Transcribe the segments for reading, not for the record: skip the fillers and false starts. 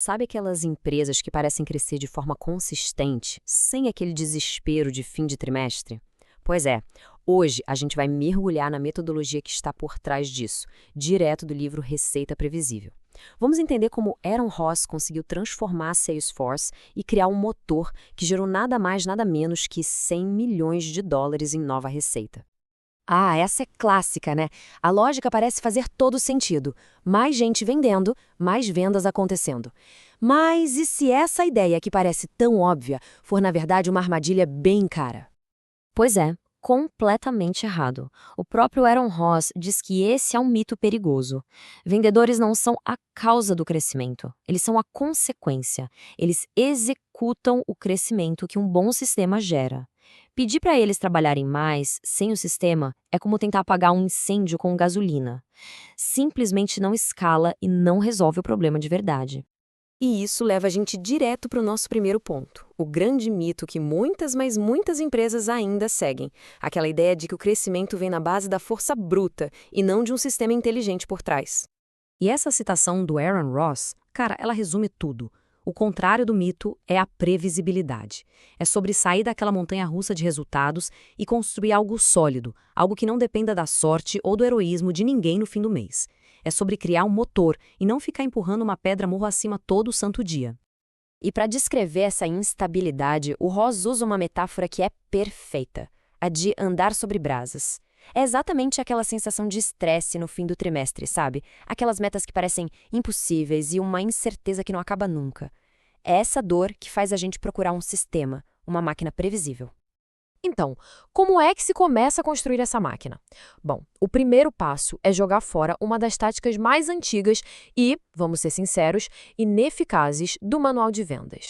Sabe aquelas empresas que parecem crescer de forma consistente, sem aquele desespero de fim de trimestre? Pois é, hoje a gente vai mergulhar na metodologia que está por trás disso, direto do livro Receita Previsível. Vamos entender como Aaron Ross conseguiu transformar a Salesforce e criar um motor que gerou nada mais, nada menos que 100 milhões de dólares em nova receita. Ah, essa é clássica, né? A lógica parece fazer todo sentido. Mais gente vendendo, mais vendas acontecendo. Mas e se essa ideia que parece tão óbvia for, na verdade, uma armadilha bem cara? Pois é, completamente errado. O próprio Aaron Ross diz que esse é um mito perigoso. Vendedores não são a causa do crescimento, eles são a consequência. Eles executam o crescimento que um bom sistema gera. Pedir para eles trabalharem mais sem o sistema é como tentar apagar um incêndio com gasolina. Simplesmente não escala e não resolve o problema de verdade. E isso leva a gente direto para o nosso primeiro ponto, o grande mito que muitas, mas muitas empresas ainda seguem. Aquela ideia de que o crescimento vem na base da força bruta e não de um sistema inteligente por trás. E essa citação do Aaron Ross, cara, ela resume tudo. O contrário do mito é a previsibilidade. É sobre sair daquela montanha-russa de resultados e construir algo sólido, algo que não dependa da sorte ou do heroísmo de ninguém no fim do mês. É sobre criar um motor e não ficar empurrando uma pedra morro acima todo santo dia. E para descrever essa instabilidade, o Ross usa uma metáfora que é perfeita, a de andar sobre brasas. É exatamente aquela sensação de estresse no fim do trimestre, sabe? Aquelas metas que parecem impossíveis e uma incerteza que não acaba nunca. É essa dor que faz a gente procurar um sistema, uma máquina previsível. Então, como é que se começa a construir essa máquina? Bom, o primeiro passo é jogar fora uma das táticas mais antigas e, vamos ser sinceros, ineficazes do manual de vendas.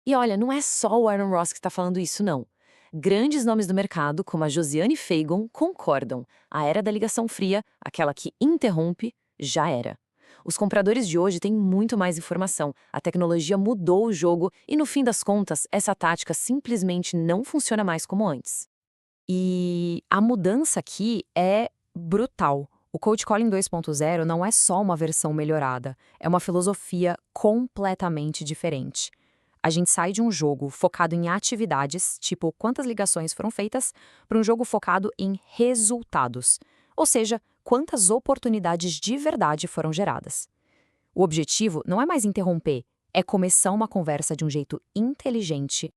E olha, não é só o Aaron Ross que está falando isso, não. Grandes nomes do mercado, como a Josiane Fagon, concordam. A era da ligação fria, aquela que interrompe, já era. Os compradores de hoje têm muito mais informação, a tecnologia mudou o jogo e, no fim das contas, essa tática simplesmente não funciona mais como antes. E a mudança aqui é brutal. O Cold Calling 2.0 não é só uma versão melhorada, é uma filosofia completamente diferente. A gente sai de um jogo focado em atividades, tipo quantas ligações foram feitas, para um jogo focado em resultados, ou seja, quantas oportunidades de verdade foram geradas. O objetivo não é mais interromper, é começar uma conversa de um jeito inteligente.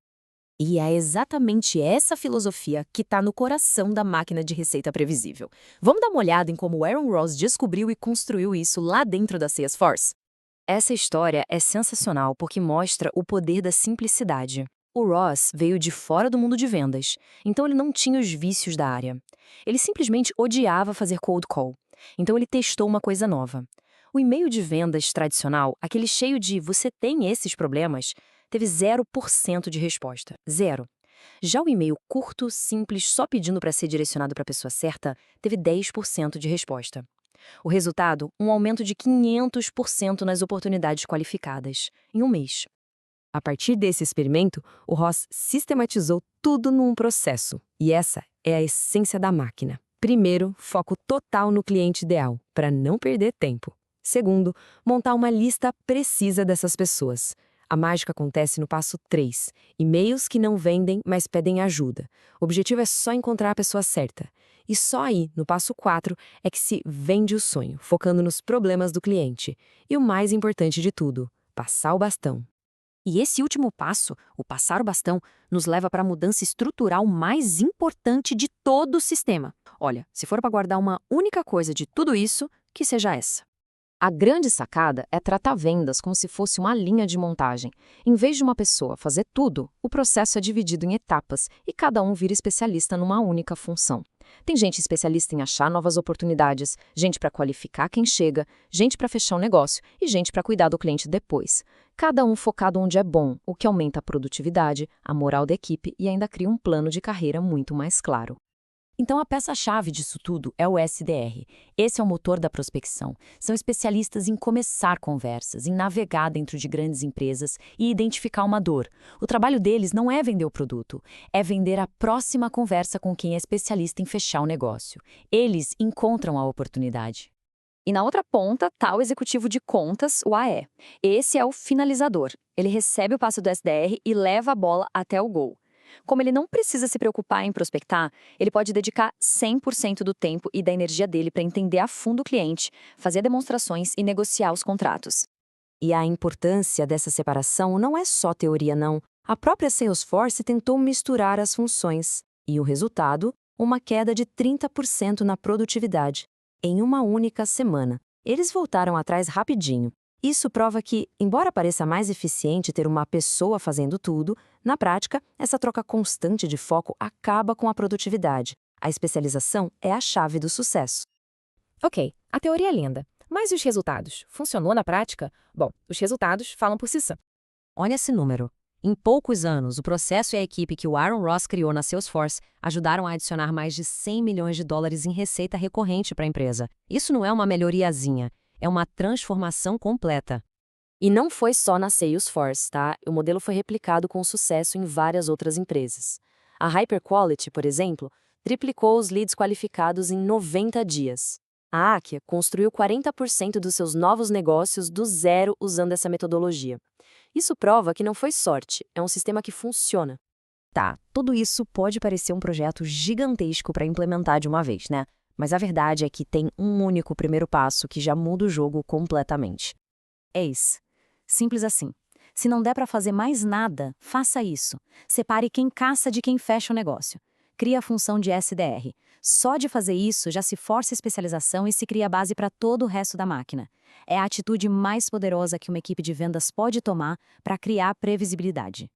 E é exatamente essa filosofia que está no coração da máquina de receita previsível. Vamos dar uma olhada em como o Aaron Ross descobriu e construiu isso lá dentro da Salesforce? Essa história é sensacional porque mostra o poder da simplicidade. O Ross veio de fora do mundo de vendas, então ele não tinha os vícios da área. Ele simplesmente odiava fazer cold call. Então ele testou uma coisa nova. O e-mail de vendas tradicional, aquele cheio de "você tem esses problemas", teve 0% de resposta. Zero. Já o e-mail curto, simples, só pedindo para ser direcionado para a pessoa certa, teve 10% de resposta. O resultado, um aumento de 500% nas oportunidades qualificadas, em um mês. A partir desse experimento, o Ross sistematizou tudo num processo. E essa é a essência da máquina. Primeiro, foco total no cliente ideal, para não perder tempo. Segundo, montar uma lista precisa dessas pessoas. A mágica acontece no passo 3, e-mails que não vendem, mas pedem ajuda. O objetivo é só encontrar a pessoa certa. E só aí, no passo 4, é que se vende o sonho, focando nos problemas do cliente. E o mais importante de tudo, passar o bastão. E esse último passo, o passar o bastão, nos leva para a mudança estrutural mais importante de todo o sistema. Olha, se for para guardar uma única coisa de tudo isso, que seja essa. A grande sacada é tratar vendas como se fosse uma linha de montagem. Em vez de uma pessoa fazer tudo, o processo é dividido em etapas e cada um vira especialista numa única função. Tem gente especialista em achar novas oportunidades, gente para qualificar quem chega, gente para fechar o negócio e gente para cuidar do cliente depois. Cada um focado onde é bom, o que aumenta a produtividade, a moral da equipe e ainda cria um plano de carreira muito mais claro. Então, a peça-chave disso tudo é o SDR. Esse é o motor da prospecção. São especialistas em começar conversas, em navegar dentro de grandes empresas e identificar uma dor. O trabalho deles não é vender o produto, é vender a próxima conversa com quem é especialista em fechar o negócio. Eles encontram a oportunidade. E na outra ponta está o executivo de contas, o AE. Esse é o finalizador. Ele recebe o passe do SDR e leva a bola até o gol. Como ele não precisa se preocupar em prospectar, ele pode dedicar 100% do tempo e da energia dele para entender a fundo o cliente, fazer demonstrações e negociar os contratos. E a importância dessa separação não é só teoria, não. A própria Salesforce tentou misturar as funções. E o resultado? Uma queda de 30% na produtividade, em uma única semana. Eles voltaram atrás rapidinho. Isso prova que, embora pareça mais eficiente ter uma pessoa fazendo tudo, na prática, essa troca constante de foco acaba com a produtividade. A especialização é a chave do sucesso. Ok, a teoria é linda. Mas e os resultados? Funcionou na prática? Bom, os resultados falam por si só. Olha esse número. Em poucos anos, o processo e a equipe que o Aaron Ross criou na Salesforce ajudaram a adicionar mais de 100 milhões de dólares em receita recorrente para a empresa. Isso não é uma melhoriazinha, é uma transformação completa. E não foi só na Salesforce, tá? O modelo foi replicado com sucesso em várias outras empresas. A HyperQuality, por exemplo, triplicou os leads qualificados em 90 dias. A Akia construiu 40% dos seus novos negócios do zero usando essa metodologia. Isso prova que não foi sorte, é um sistema que funciona. Tá, tudo isso pode parecer um projeto gigantesco para implementar de uma vez, né? Mas a verdade é que tem um único primeiro passo que já muda o jogo completamente. É isso. Simples assim. Se não der para fazer mais nada, faça isso. Separe quem caça de quem fecha o negócio. Crie a função de SDR. Só de fazer isso já se força a especialização e se cria a base para todo o resto da máquina. É a atitude mais poderosa que uma equipe de vendas pode tomar para criar previsibilidade.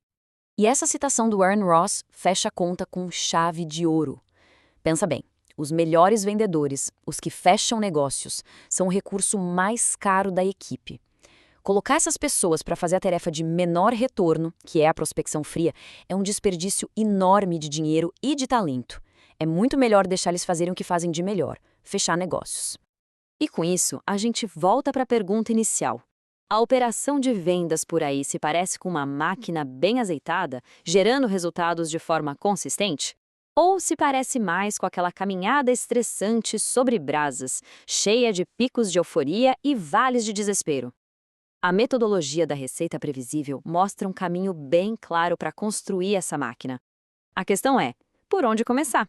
E essa citação do Aaron Ross fecha a conta com chave de ouro. Pensa bem, os melhores vendedores, os que fecham negócios, são o recurso mais caro da equipe. Colocar essas pessoas para fazer a tarefa de menor retorno, que é a prospecção fria, é um desperdício enorme de dinheiro e de talento. É muito melhor deixar eles fazerem o que fazem de melhor, fechar negócios. E com isso, a gente volta para a pergunta inicial. A operação de vendas por aí se parece com uma máquina bem azeitada, gerando resultados de forma consistente? Ou se parece mais com aquela caminhada estressante sobre brasas, cheia de picos de euforia e vales de desespero? A metodologia da receita previsível mostra um caminho bem claro para construir essa máquina. A questão é, por onde começar?